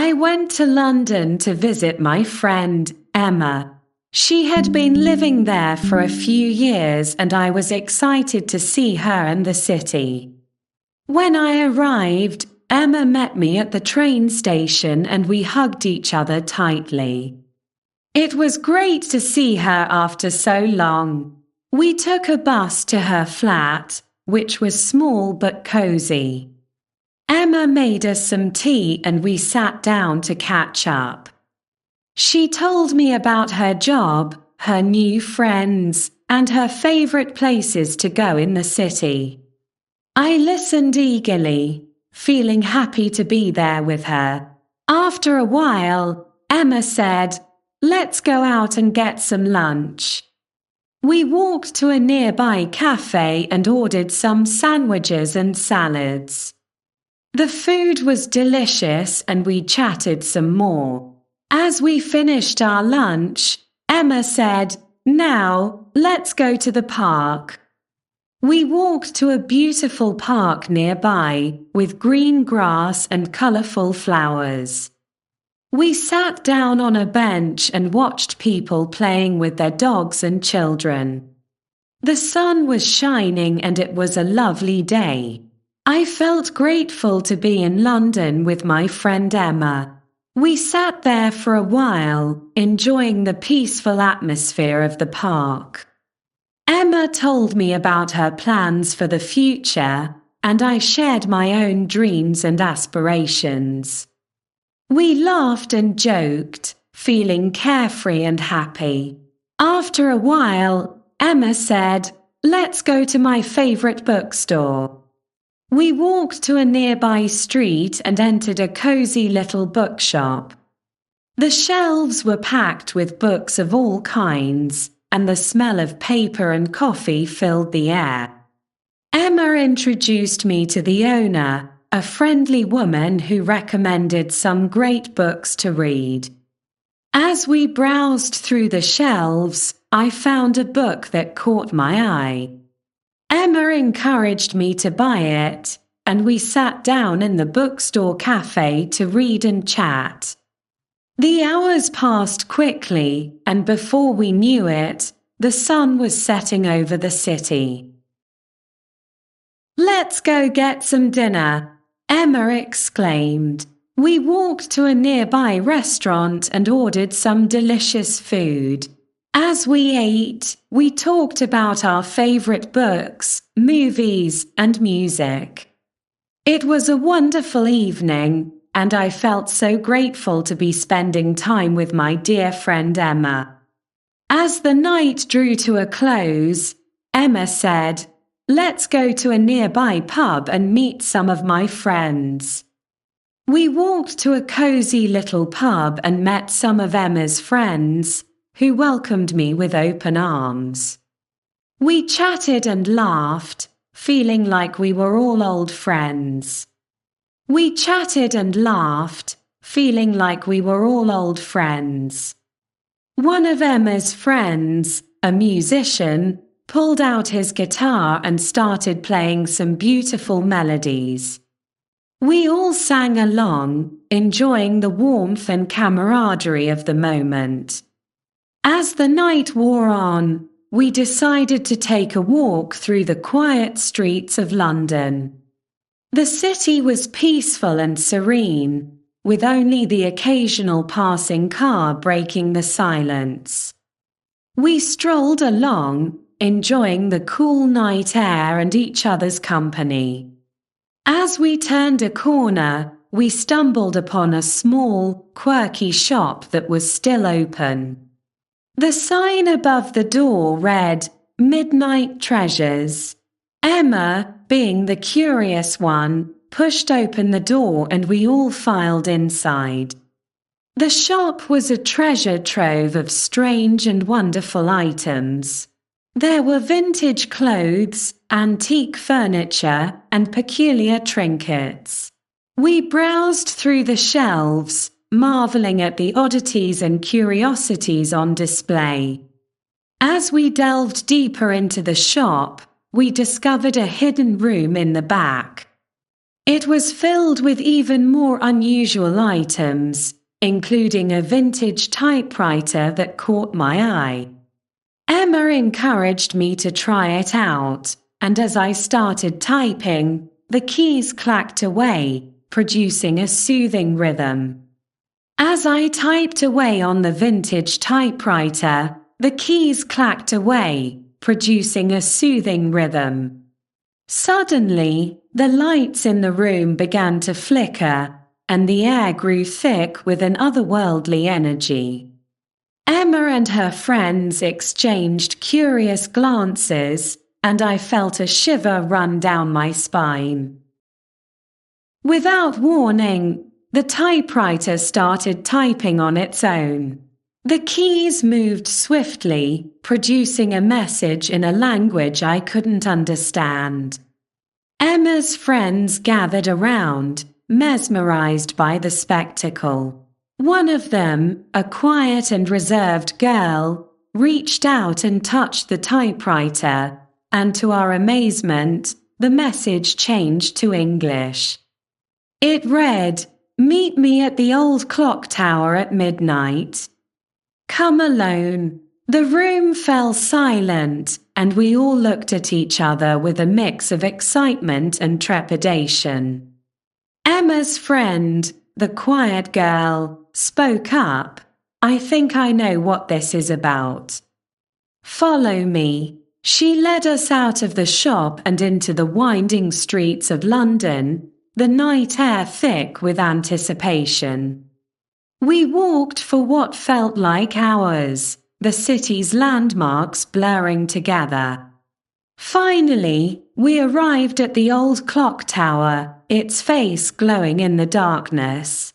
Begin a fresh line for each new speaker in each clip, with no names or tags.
I went to London to visit my friend, Emma. She had been living there for a few years and I was excited to see her and the city. When I arrived, Emma met me at the train station and we hugged each other tightly. It was great to see her after so long. We took a bus to her flat, which was small but cozy. Emma made us some tea and we sat down to catch up. She told me about her job, her new friends, and her favorite places to go in the city. I listened eagerly, feeling happy to be there with her. After a while, Emma said, "Let's go out and get some lunch." We walked to a nearby cafe and ordered some sandwiches and salads. The food was delicious and we chatted some more. As we finished our lunch, Emma said, "Now, let's go to the park." We walked to a beautiful park nearby, with green grass and colorful flowers. We sat down on a bench and watched people playing with their dogs and children. The sun was shining and it was a lovely day. I felt grateful to be in London with my friend Emma. We sat there for a while, enjoying the peaceful atmosphere of the park. Emma told me about her plans for the future, and I shared my own dreams and aspirations. We laughed and joked, feeling carefree and happy. After a while, Emma said, "Let's go to my favorite bookstore." We walked to a nearby street and entered a cozy little bookshop. The shelves were packed with books of all kinds, and the smell of paper and coffee filled the air. Emma introduced me to the owner, a friendly woman who recommended some great books to read. As we browsed through the shelves, I found a book that caught my eye. Emma encouraged me to buy it, and we sat down in the bookstore cafe to read and chat. The hours passed quickly, and before we knew it, the sun was setting over the city. "Let's go get some dinner," Emma exclaimed. We walked to a nearby restaurant and ordered some delicious food. As we ate, we talked about our favorite books, movies, and music. It was a wonderful evening, and I felt so grateful to be spending time with my dear friend Emma. As the night drew to a close, Emma said, "Let's go to a nearby pub and meet some of my friends." We walked to a cozy little pub and met some of Emma's friends, who welcomed me with open arms. We chatted and laughed, feeling like we were all old friends. We chatted and laughed, feeling like we were all old friends. One of Emma's friends, a musician, pulled out his guitar and started playing some beautiful melodies. We all sang along, enjoying the warmth and camaraderie of the moment. As the night wore on, we decided to take a walk through the quiet streets of London. The city was peaceful and serene, with only the occasional passing car breaking the silence. We strolled along, enjoying the cool night air and each other's company. As we turned a corner, we stumbled upon a small, quirky shop that was still open. The sign above the door read, "Midnight Treasures." Emma, being the curious one, pushed open the door and we all filed inside. The shop was a treasure trove of strange and wonderful items. There were vintage clothes, antique furniture, and peculiar trinkets. We browsed through the shelves, marveling at the oddities and curiosities on display. As we delved deeper into the shop, we discovered a hidden room in the back. It was filled with even more unusual items, including a vintage typewriter that caught my eye. Emma encouraged me to try it out, and as I started typing, the keys clacked away, producing a soothing rhythm. As I typed away on the vintage typewriter, the keys clacked away, producing a soothing rhythm. Suddenly, the lights in the room began to flicker, and the air grew thick with an otherworldly energy. Emma and her friends exchanged curious glances, and I felt a shiver run down my spine. Without warning, the typewriter started typing on its own. The keys moved swiftly, producing a message in a language I couldn't understand. Emma's friends gathered around, mesmerized by the spectacle. One of them, a quiet and reserved girl, reached out and touched the typewriter, and to our amazement, the message changed to English. It read, "Meet me at the old clock tower at midnight. Come alone." The room fell silent, and we all looked at each other with a mix of excitement and trepidation. Emma's friend, the quiet girl, spoke up. "I think I know what this is about. Follow me." She led us out of the shop and into the winding streets of London, the night air thick with anticipation. We walked for what felt like hours, the city's landmarks blurring together. Finally, we arrived at the old clock tower, its face glowing in the darkness.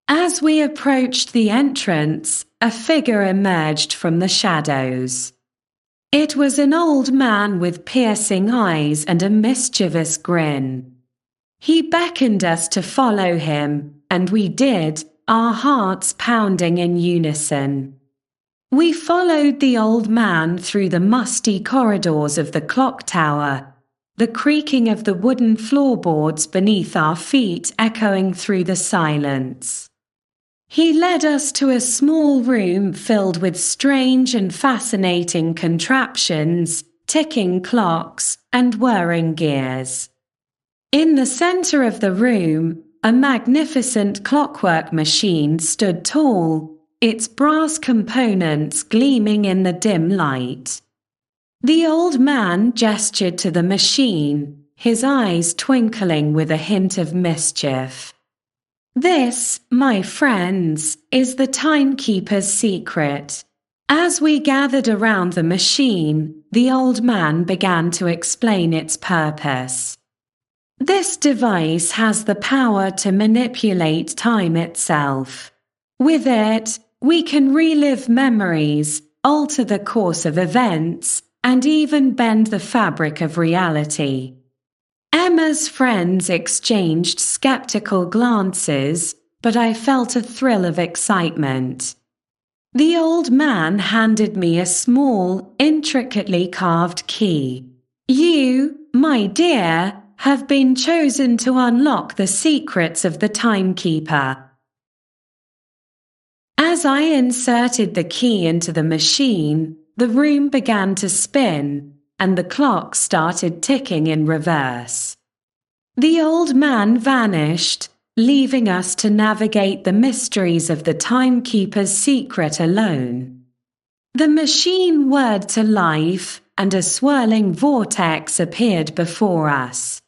As we approached the entrance, a figure emerged from the shadows. It was an old man with piercing eyes and a mischievous grin. He beckoned us to follow him, and we did, our hearts pounding in unison. We followed the old man through the musty corridors of the clock tower, the creaking of the wooden floorboards beneath our feet echoing through the silence. He led us to a small room filled with strange and fascinating contraptions, ticking clocks, and whirring gears. In the center of the room, a magnificent clockwork machine stood tall, its brass components gleaming in the dim light. The old man gestured to the machine, his eyes twinkling with a hint of mischief. "This, my friends, is the timekeeper's secret." As we gathered around the machine, the old man began to explain its purpose. "This device has the power to manipulate time itself. With it, we can relive memories, alter the course of events, and even bend the fabric of reality." Emma's friends exchanged skeptical glances, but I felt a thrill of excitement. The old man handed me a small, intricately carved key. "You, my dear, have been chosen to unlock the secrets of the timekeeper." As I inserted the key into the machine, the room began to spin, and the clock started ticking in reverse. The old man vanished, leaving us to navigate the mysteries of the timekeeper's secret alone. The machine whirred to life, and a swirling vortex appeared before us.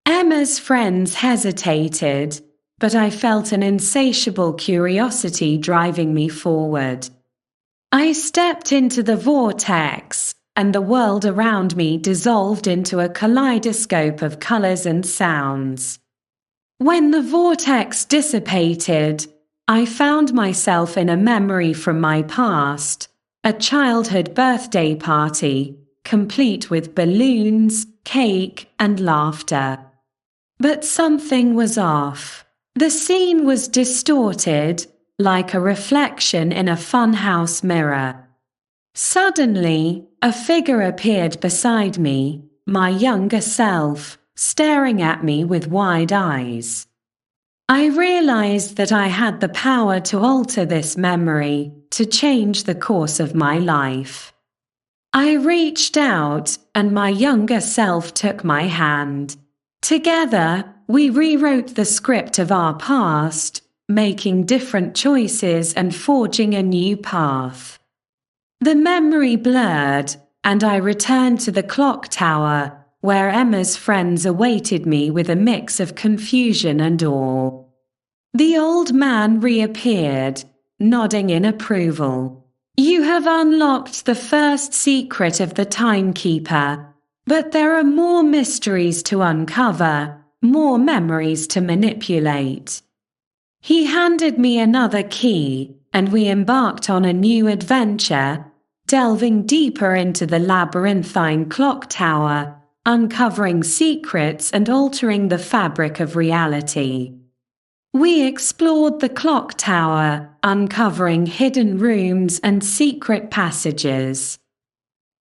Emma's friends hesitated, but I felt an insatiable curiosity driving me forward. I stepped into the vortex, and the world around me dissolved into a kaleidoscope of colors and sounds. When the vortex dissipated, I found myself in a memory from my past, a childhood birthday party, complete with balloons, cake, and laughter. But something was off. The scene was distorted, like a reflection in a funhouse mirror. Suddenly, a figure appeared beside me, my younger self, staring at me with wide eyes. I realized that I had the power to alter this memory, to change the course of my life. I reached out, and my younger self took my hand. Together, we rewrote the script of our past, making different choices and forging a new path. The memory blurred, and I returned to the clock tower, where Emma's friends awaited me with a mix of confusion and awe. The old man reappeared, nodding in approval. You have unlocked the first secret of the timekeeper, but there are more mysteries to uncover, more memories to manipulate. He handed me another key, and we embarked on a new adventure, delving deeper into the labyrinthine clock tower, uncovering secrets and altering the fabric of reality. We explored the clock tower, uncovering hidden rooms and secret passages.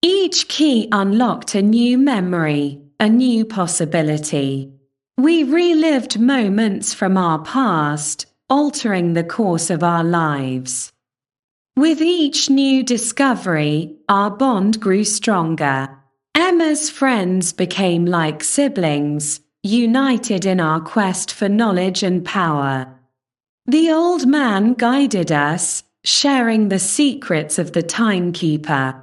Each key unlocked a new memory, a new possibility. We relived moments from our past, altering the course of our lives. With each new discovery, our bond grew stronger. Emma's friends became like siblings, united in our quest for knowledge and power. The old man guided us, sharing the secrets of the timekeeper.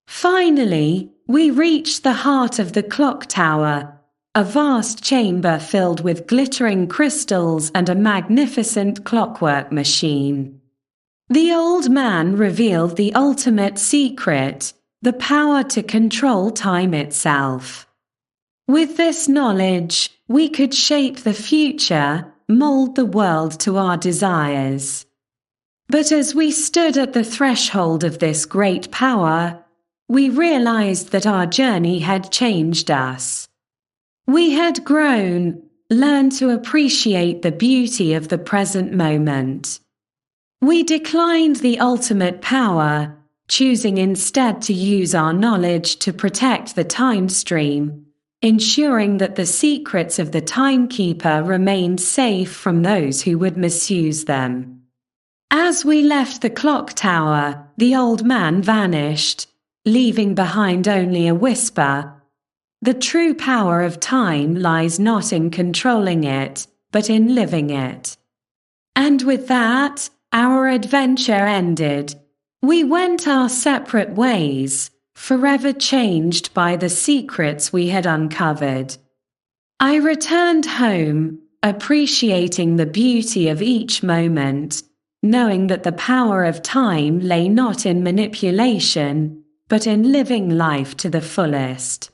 Finally, we reached the heart of the clock tower, a vast chamber filled with glittering crystals and a magnificent clockwork machine. The old man revealed the ultimate secret, the power to control time itself. With this knowledge, we could shape the future, mold the world to our desires. But as we stood at the threshold of this great power, we realized that our journey had changed us. We had grown, learned to appreciate the beauty of the present moment. We declined the ultimate power, choosing instead to use our knowledge to protect the time stream, ensuring that the secrets of the timekeeper remained safe from those who would misuse them. As we left the clock tower, the old man vanished, leaving behind only a whisper. The true power of time lies not in controlling it, but in living it. And with that, our adventure ended. We went our separate ways, forever changed by the secrets we had uncovered. I returned home, appreciating the beauty of each moment, knowing that the power of time lay not in manipulation, but in living life to the fullest.